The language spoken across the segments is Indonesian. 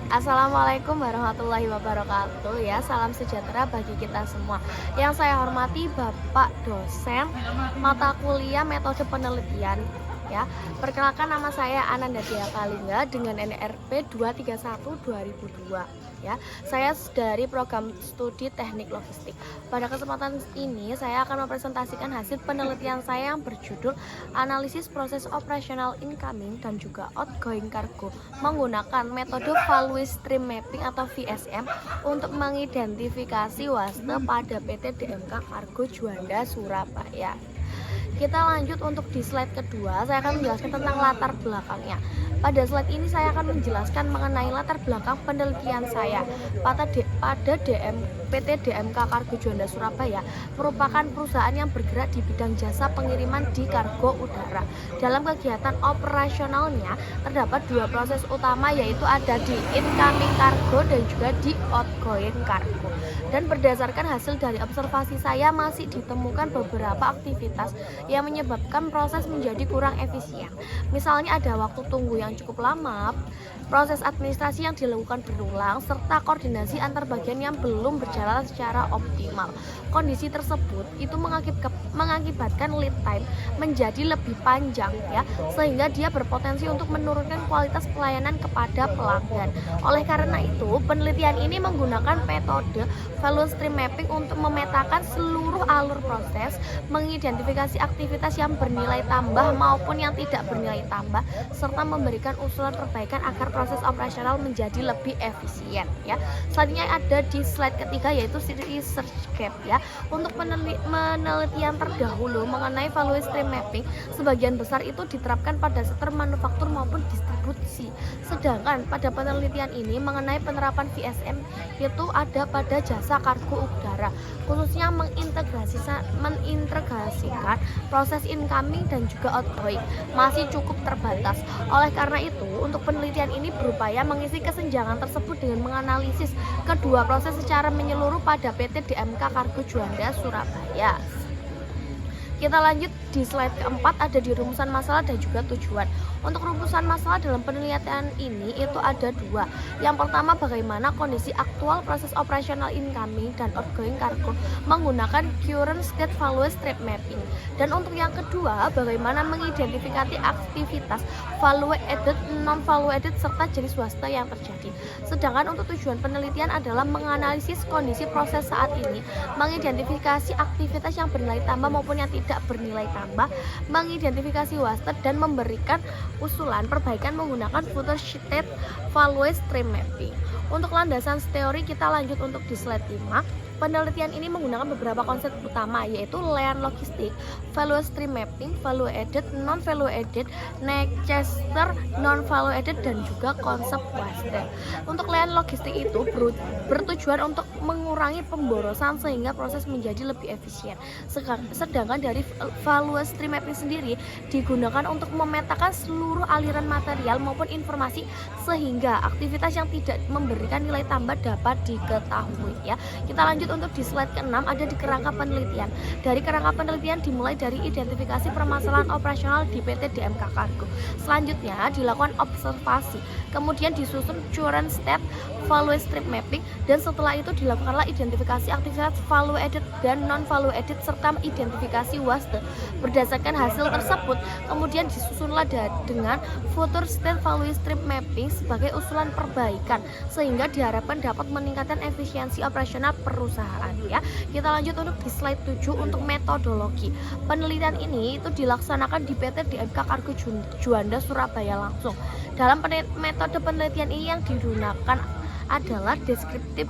Assalamualaikum warahmatullahi wabarakatuh ya. Salam sejahtera bagi kita semua. Yang saya hormati Bapak dosen mata kuliah metode penelitian ya. Perkenalkan, nama saya Ananda Dia Kalingga dengan NRP 231/2002 ya. Saya dari program studi teknik logistik. Pada kesempatan ini saya akan mempresentasikan hasil penelitian saya yang berjudul analisis proses operasional incoming dan juga outgoing cargo menggunakan metode value stream mapping atau VSM untuk mengidentifikasi waste pada PT DMK Kargo Juanda Surabaya. Kita lanjut untuk di slide kedua, saya akan menjelaskan tentang latar belakangnya. Pada slide ini saya akan menjelaskan mengenai latar belakang penelitian saya. PT DMK Kargo Juanda Surabaya merupakan perusahaan yang bergerak di bidang jasa pengiriman di kargo udara. Dalam kegiatan operasionalnya terdapat dua proses utama, yaitu ada di incoming cargo dan juga di outgoing cargo. Dan berdasarkan hasil dari observasi saya, masih ditemukan beberapa aktivitas yang menyebabkan proses menjadi kurang efisien. Misalnya ada waktu tunggu yang cukup lama, proses administrasi yang dilakukan berulang, serta koordinasi antar bagian yang belum berjalan secara optimal. Kondisi tersebut itu mengakibatkan lead time menjadi lebih panjang ya, sehingga dia berpotensi untuk menurunkan kualitas pelayanan kepada pelanggan. Oleh karena itu, penelitian ini menggunakan metode value stream mapping untuk memetakan seluruh alur proses, mengidentifikasi aktivitas yang bernilai tambah maupun yang tidak bernilai tambah, serta memberikan usulan perbaikan agar proses operasional menjadi lebih efisien ya. Selanjutnya ada di slide ketiga, yaitu research gap ya. Untuk penelitian terdahulu mengenai value stream mapping, sebagian besar itu diterapkan pada sektor manufaktur maupun distribusi. Sedangkan pada penelitian ini mengenai penerapan VSM itu ada pada jasa kargo udara, khususnya mengintegrasikan proses incoming dan juga outgoing masih cukup terbatas. Oleh karena itu, untuk penelitian ini berupaya mengisi kesenjangan tersebut dengan menganalisis kedua proses secara menyeluruh pada PT DMK Kargo Juanda Surabaya. Kita lanjut di slide keempat, ada di rumusan masalah dan juga tujuan. Untuk rumusan masalah dalam penelitian ini itu ada dua. Yang pertama, bagaimana kondisi aktual proses operasional incoming dan outgoing cargo menggunakan current state value stream mapping. Dan untuk yang kedua, bagaimana mengidentifikasi aktivitas value added, non value added serta jenis waste yang terjadi. Sedangkan untuk tujuan penelitian adalah menganalisis kondisi proses saat ini, mengidentifikasi aktivitas yang bernilai tambah maupun yang tidak bernilai tambah, mengidentifikasi waste dan memberikan usulan perbaikan menggunakan future state value stream mapping. Untuk landasan teori kita lanjut untuk di slide 5. Penelitian ini menggunakan beberapa konsep utama, yaitu layan logistik, value stream mapping, value added, non value added, Nechester, non value added, dan juga konsep waste. Untuk layan logistik itu bertujuan untuk mengurangi pemborosan sehingga proses menjadi lebih efisien. Sedangkan dari value stream mapping sendiri digunakan untuk memetakan seluruh aliran material maupun informasi sehingga aktivitas yang tidak memberikan nilai tambah dapat diketahui ya. Kita lanjut untuk di slide ke-6, ada di kerangka penelitian. Dari kerangka penelitian dimulai dari identifikasi permasalahan operasional di PT DMK Kargo. Selanjutnya dilakukan observasi, kemudian disusun current state value stream mapping, dan setelah itu dilakukanlah identifikasi aktivitas value added dan non value added serta identifikasi waste. Berdasarkan hasil tersebut kemudian disusunlah dengan future state value stream mapping sebagai usulan perbaikan sehingga diharapkan dapat meningkatkan efisiensi operasional perusahaan ya. Kita lanjut untuk di slide 7 untuk metodologi. Penelitian ini itu dilaksanakan di PT DMK Kargo Juanda Surabaya langsung. Dalam metode penelitian ini yang digunakan adalah deskriptif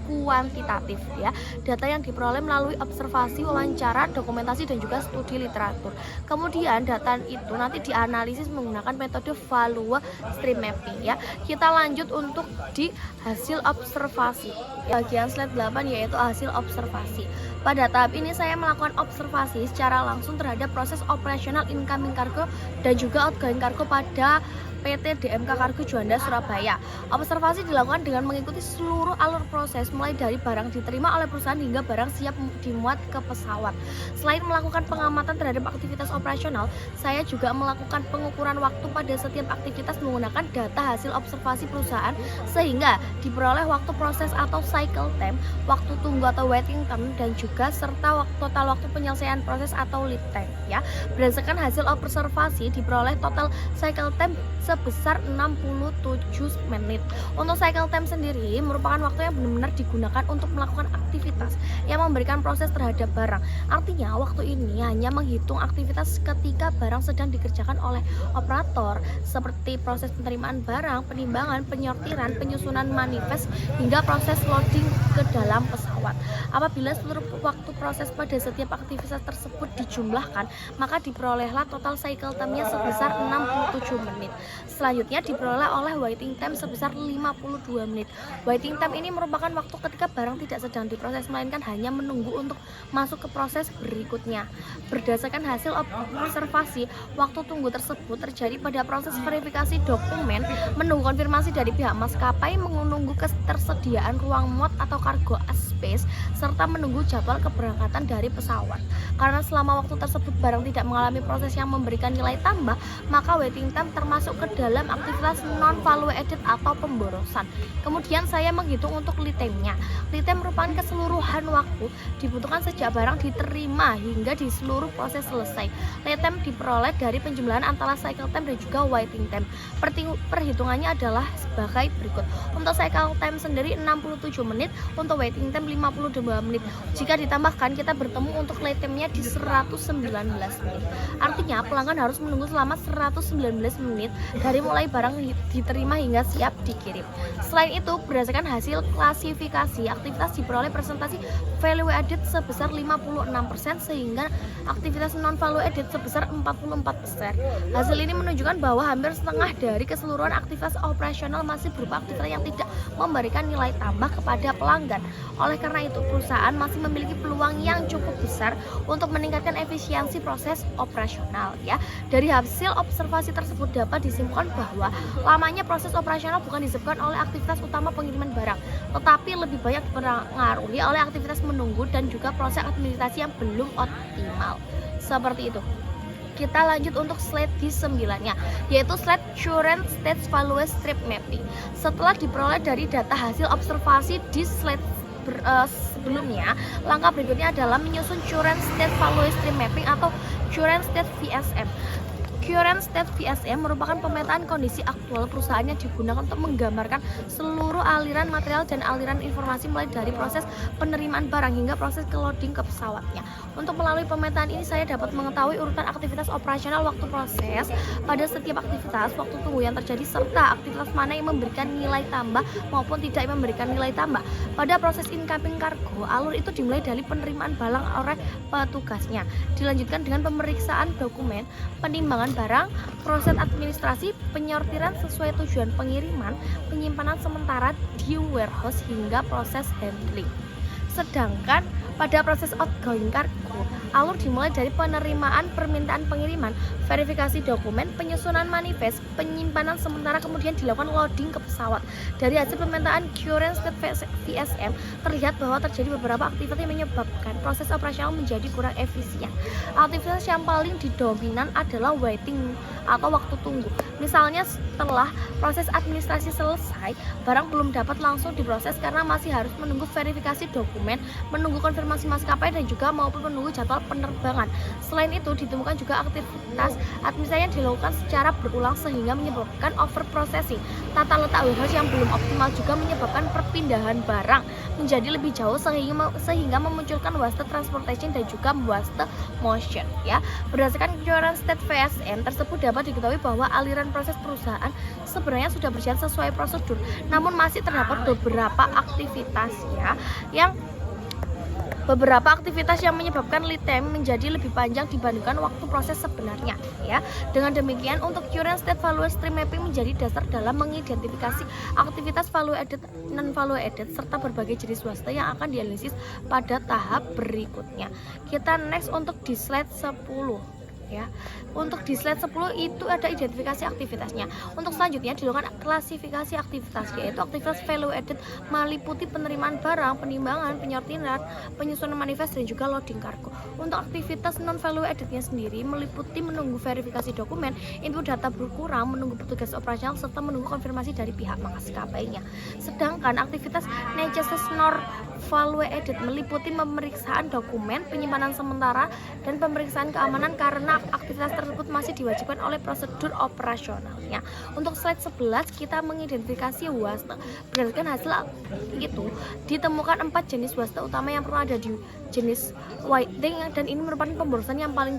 kuantitatif ya. Data yang diperoleh melalui observasi, wawancara, dokumentasi dan juga studi literatur. Kemudian data itu nanti dianalisis menggunakan metode value stream mapping ya. Kita lanjut untuk di hasil observasi. Bagian slide 8 yaitu hasil observasi. Pada tahap ini saya melakukan observasi secara langsung terhadap proses operasional incoming cargo dan juga outgoing cargo pada PT DMK Kargo Juanda Surabaya. Observasi dilakukan dengan mengikuti seluruh alur proses mulai dari barang diterima oleh perusahaan hingga barang siap dimuat ke pesawat. Selain melakukan pengamatan terhadap aktivitas operasional, saya juga melakukan pengukuran waktu pada setiap aktivitas menggunakan data hasil observasi perusahaan sehingga diperoleh waktu proses atau cycle time, waktu tunggu atau waiting time, dan juga serta total waktu penyelesaian proses atau lead time ya. Berdasarkan hasil observasi diperoleh total cycle time sebesar 67 menit. Untuk cycle time sendiri merupakan waktu yang benar-benar digunakan untuk melakukan aktivitas yang memberikan proses terhadap barang. Artinya waktu ini hanya menghitung aktivitas ketika barang sedang dikerjakan oleh operator seperti proses penerimaan barang, penimbangan, penyortiran, penyusunan manifest hingga proses loading ke dalam pesawat. Apabila seluruh waktu proses pada setiap aktivitas tersebut dijumlahkan, maka diperolehlah total cycle time-nya sebesar 67 menit. Selanjutnya diperoleh oleh waiting time sebesar 52 menit. Waiting time ini merupakan waktu ketika barang tidak sedang diproses melainkan hanya menunggu untuk masuk ke proses berikutnya. Berdasarkan hasil observasi, waktu tunggu tersebut terjadi pada proses verifikasi dokumen, menunggu konfirmasi dari pihak maskapai, menunggu ketersediaan ruang muat atau cargo space, serta menunggu jadwal keberangkatan dari pesawat. Karena selama waktu tersebut barang tidak mengalami proses yang memberikan nilai tambah, maka waiting time termasuk ke dalam aktivitas non-value added atau pemborosan. Kemudian saya menghitung untuk lead time-nya. Lead time merupakan keseluruhan waktu dibutuhkan sejak barang diterima hingga di seluruh proses selesai. Lead time diperoleh dari penjumlahan antara cycle time dan juga waiting time. Perhitungannya adalah sebagai berikut. Untuk cycle time sendiri 67 menit, untuk waiting time 52 menit. Jika ditambahkan, kita bertemu untuk lead time-nya di 119 menit. Artinya pelanggan harus menunggu selama 119 menit dari mulai barang diterima hingga siap dikirim. Selain itu, berdasarkan hasil klasifikasi, aktivitas diperoleh presentasi value added sebesar 56% sehingga aktivitas non value added sebesar 44%. Hasil ini menunjukkan bahwa hampir setengah dari keseluruhan aktivitas operasional masih berupa aktivitas yang tidak memberikan nilai tambah kepada pelanggan. Oleh karena itu, perusahaan masih memiliki peluang yang cukup besar untuk meningkatkan efisiensi proses operasional ya. Dari hasil observasi tersebut dapat disimpulkan bahwa lamanya proses operasional bukan disebabkan oleh aktivitas utama pengiriman barang, tetapi lebih banyak dipengaruhi oleh aktivitas menunggu dan juga proses administrasi yang belum optimal. Seperti itu. Kita lanjut untuk slide di 9-nya, yaitu slide current state value stream mapping. Setelah diperoleh dari data hasil observasi di slide sebelumnya, langkah berikutnya adalah menyusun current state value stream mapping atau current state VSM. Current State VSM merupakan pemetaan kondisi aktual perusahaan yang digunakan untuk menggambarkan seluruh aliran material dan aliran informasi mulai dari proses penerimaan barang hingga proses loading ke pesawatnya. Untuk melalui pemetaan ini saya dapat mengetahui urutan aktivitas operasional waktu proses pada setiap aktivitas, waktu tunggu yang terjadi, serta aktivitas mana yang memberikan nilai tambah maupun tidak memberikan nilai tambah. Pada proses incoming cargo, alur itu dimulai dari penerimaan barang oleh petugasnya, dilanjutkan dengan pemeriksaan dokumen, penimbangan barang, proses administrasi, penyortiran sesuai tujuan pengiriman, penyimpanan sementara di warehouse hingga proses handling. Sedangkan pada proses outgoing cargo, alur dimulai dari penerimaan permintaan pengiriman, verifikasi dokumen, penyusunan manifest, penyimpanan sementara, kemudian dilakukan loading ke pesawat. Dari hasil pemetaan current state VSM terlihat bahwa terjadi beberapa aktivitas yang menyebabkan proses operasional menjadi kurang efisien. Aktivitas yang paling dominan adalah waiting atau waktu tunggu. Misalnya setelah proses administrasi selesai, barang belum dapat langsung diproses karena masih harus menunggu verifikasi dokumen, menunggu konfirmasi maskapai dan juga maupun menunggu jadwal penerbangan. Selain itu ditemukan juga aktivitas administrasi yang dilakukan secara berulang sehingga menyebabkan overprocessing. Tata letak warehouse yang belum optimal juga menyebabkan perpindahan barang menjadi lebih jauh sehingga memunculkan waste transportation dan juga waste motion ya. Berdasarkan current state VSM tersebut dapat diketahui bahwa aliran proses perusahaan sebenarnya sudah berjalan sesuai prosedur, namun masih terdapat beberapa aktivitas yang menyebabkan lead time menjadi lebih panjang dibandingkan waktu proses sebenarnya ya. Dengan demikian, untuk current state value stream mapping menjadi dasar dalam mengidentifikasi aktivitas value added, non value added serta berbagai jenis waste yang akan dianalisis pada tahap berikutnya. Kita next untuk di slide 10. ya. Untuk di slide 10 itu ada identifikasi aktivitasnya. Untuk selanjutnya dilakukan klasifikasi aktivitas, yaitu aktivitas value added meliputi penerimaan barang, penimbangan, penyortiran, penyusunan manifest, dan juga loading kargo. Untuk aktivitas non value addednya sendiri meliputi menunggu verifikasi dokumen, input data berkurang, menunggu petugas operasional, serta menunggu konfirmasi dari pihak maskapainya. Sedangkan aktivitas necessary non value added meliputi pemeriksaan dokumen, penyimpanan sementara, dan pemeriksaan keamanan karena aktivitas tersebut masih diwajibkan oleh prosedur operasionalnya. Untuk slide 11 kita mengidentifikasi waste. Berdasarkan hasil itu ditemukan 4 jenis waste utama yang pernah ada di jenis whiting, dan ini merupakan pemborosan yang paling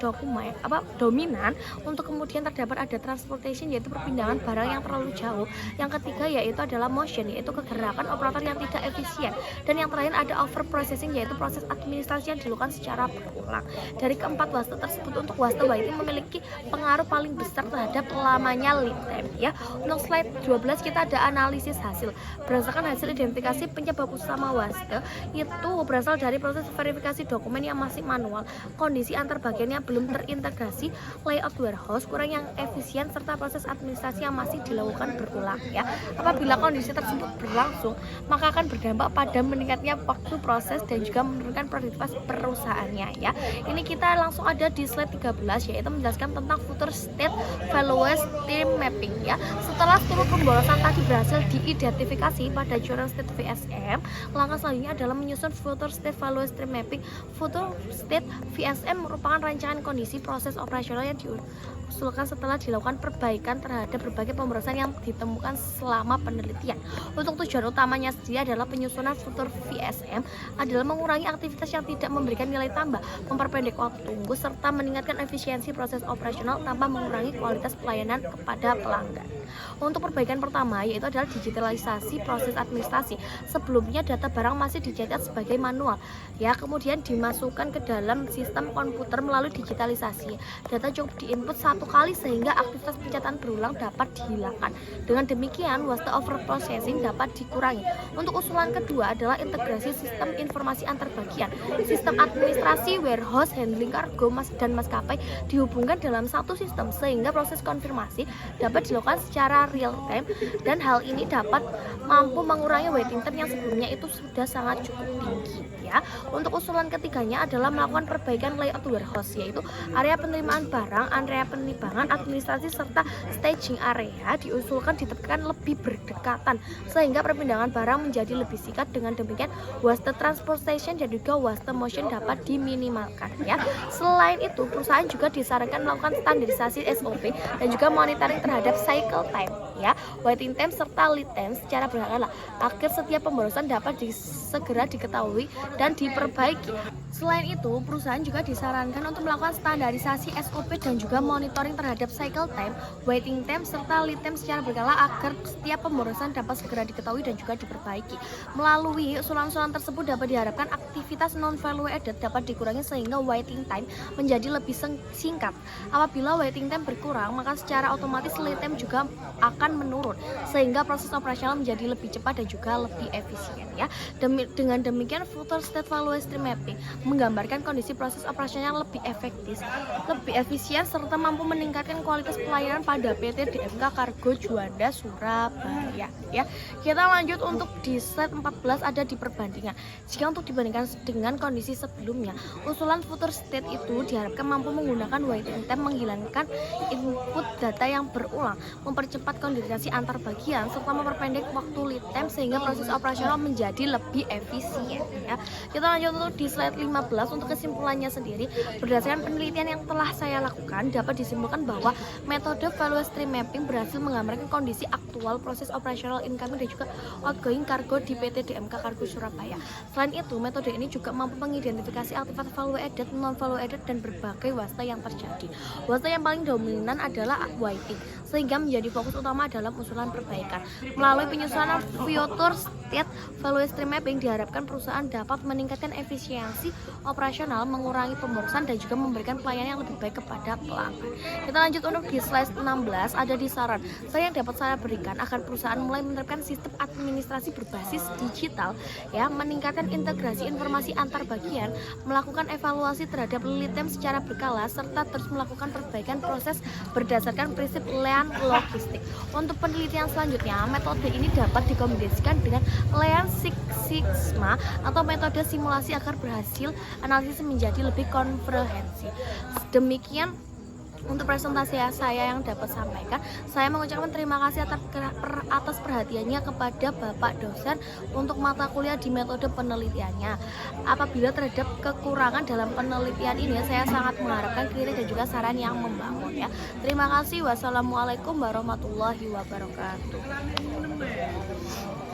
dominan. Untuk kemudian terdapat ada transportation, yaitu perpindahan barang yang terlalu jauh. Yang ketiga yaitu adalah motion, yaitu kegerakan operator yang tidak efisien. Dan yang terakhir ada over processing, yaitu proses administrasi yang dilakukan secara berulang. Dari keempat waste tersebut, untuk waste whiting memiliki pengaruh paling besar terhadap lamanya lead time, ya. Untuk slide 12 kita ada analisis hasil. Berdasarkan hasil identifikasi penyebab utama waste itu berasal dari proses verifikasi dokumen yang masih manual, kondisi antar bagian yang belum terintegrasi, layout warehouse kurang yang efisien, serta proses administrasi yang masih dilakukan berulang, ya. Apabila kondisi tersebut berlangsung, maka akan berdampak pada meningkatnya waktu proses dan juga menurunkan produktivitas perusahaannya, ya. Ini kita langsung ada di slide 13, yaitu menjelaskan tentang future state value stream mapping, ya. Setelah seluruh pemborosan tadi berhasil diidentifikasi pada Journal State VSM, langkah selanjutnya adalah menyusun future state value stream mapping. Future state VSM merupakan rancangan kondisi proses operasional yang diusulkan setelah dilakukan perbaikan terhadap berbagai pemborosan yang ditemukan selama penelitian. Untuk tujuan utamanya sendiri adalah penyusunan future VSM adalah mengurangi aktivitas yang tidak memberikan nilai tambah, memperpendek waktu tunggu, serta meningkatkan efisiensi proses operasional tanpa mengurangi kualitas pelayanan kepada pelanggan. Untuk perbaikan pertama yaitu adalah digitalisasi proses administrasi. Sebelumnya data barang masih dicatat sebagai manual, ya, kemudian dimasukkan ke dalam sistem komputer melalui digitalisasi. Data cukup diinput satu kali sehingga aktivitas pencatatan berulang dapat dihilangkan. Dengan demikian waste over processing dapat dikurangi. Untuk usulan kedua adalah integrasi sistem informasi antar bagian. Sistem administrasi, warehouse, handling kargo dan maskapai dihubungkan dalam satu sistem sehingga proses konfirmasi dapat dilakukan secara real time, dan hal ini dapat mampu mengurangi waiting time yang sebelumnya itu sudah sangat cukup tinggi, ya. Untuk usulan ketiganya adalah melakukan perbaikan layout warehouse, yaitu area penerimaan barang, area penimbangan, administrasi, serta staging area diusulkan ditetapkan lebih berdekatan sehingga perpindahan barang menjadi lebih singkat. Dengan demikian waste transportation dan juga waste motion dapat diminimalkan, ya. Selain itu perusahaan juga disarankan melakukan standarisasi SOP dan juga monitoring terhadap cycle time, ya, waiting time serta lead time secara berkala agar setiap pemborosan dapat segera diketahui dan diperbaiki. Selain itu, perusahaan juga disarankan untuk melakukan standarisasi SOP dan juga monitoring terhadap cycle time, waiting time serta lead time secara berkala agar setiap pemborosan dapat segera diketahui dan juga diperbaiki. Melalui usulan-usulan tersebut dapat diharapkan aktivitas non value added dapat dikurangi sehingga waiting time menjadi lebih singkat. Apabila waiting time berkurang, maka secara otomatis lead time juga akan menurun sehingga proses operasional menjadi lebih cepat dan juga lebih efisien, ya. Dengan demikian future state value stream mapping menggambarkan kondisi proses operasional lebih efisien serta mampu meningkatkan kualitas pelayanan pada PT DMK Kargo Juanda Surabaya, ya. Kita lanjut untuk di slide 14 ada di perbandingan. Jika untuk dibandingkan dengan kondisi sebelumnya, usulan future state itu diharapkan mampu menggunakan waiting time, menghilangkan input data yang berulang, mempercepat koordinasi antar bagian serta memperpendek waktu lead time sehingga proses operasional menjadi lebih efisien, ya. Kita lanjut untuk di slide 15 untuk kesimpulannya sendiri. Berdasarkan penelitian yang telah saya lakukan dapat disimpulkan bahwa metode value stream mapping berhasil menggambarkan kondisi aktual proses operasional incoming dan juga outgoing kargo di PT DMK Kargo Surabaya. Selain itu, metode ini juga mampu mengidentifikasi aktivitas value added, non value added, dan berbagai waste yang terjadi. Waste yang paling dominan adalah whiting, sehingga menjadi fokus utama dalam usulan perbaikan. Melalui penyusunan future Integrated Value Stream Mapping diharapkan perusahaan dapat meningkatkan efisiensi operasional, mengurangi pemborosan, dan juga memberikan pelayanan yang lebih baik kepada pelanggan. Kita lanjut untuk di slide 16, ada di saran yang dapat saya berikan agar perusahaan mulai menerapkan sistem administrasi berbasis digital, ya, meningkatkan integrasi informasi antar bagian, melakukan evaluasi terhadap lead time secara berkala, serta terus melakukan perbaikan proses berdasarkan prinsip Lean Logistik. Untuk penelitian selanjutnya, metode ini dapat dikombinasikan dengan Lean Six Sigma atau metode simulasi agar berhasil analisis menjadi lebih komprehensif. Demikian untuk presentasi saya yang dapat sampaikan. Saya mengucapkan terima kasih atas perhatiannya kepada Bapak dosen untuk mata kuliah di metode penelitiannya. Apabila terhadap kekurangan dalam penelitian ini, saya sangat mengharapkan kritik dan juga saran yang membangun, ya. Terima kasih. Wassalamualaikum warahmatullahi wabarakatuh.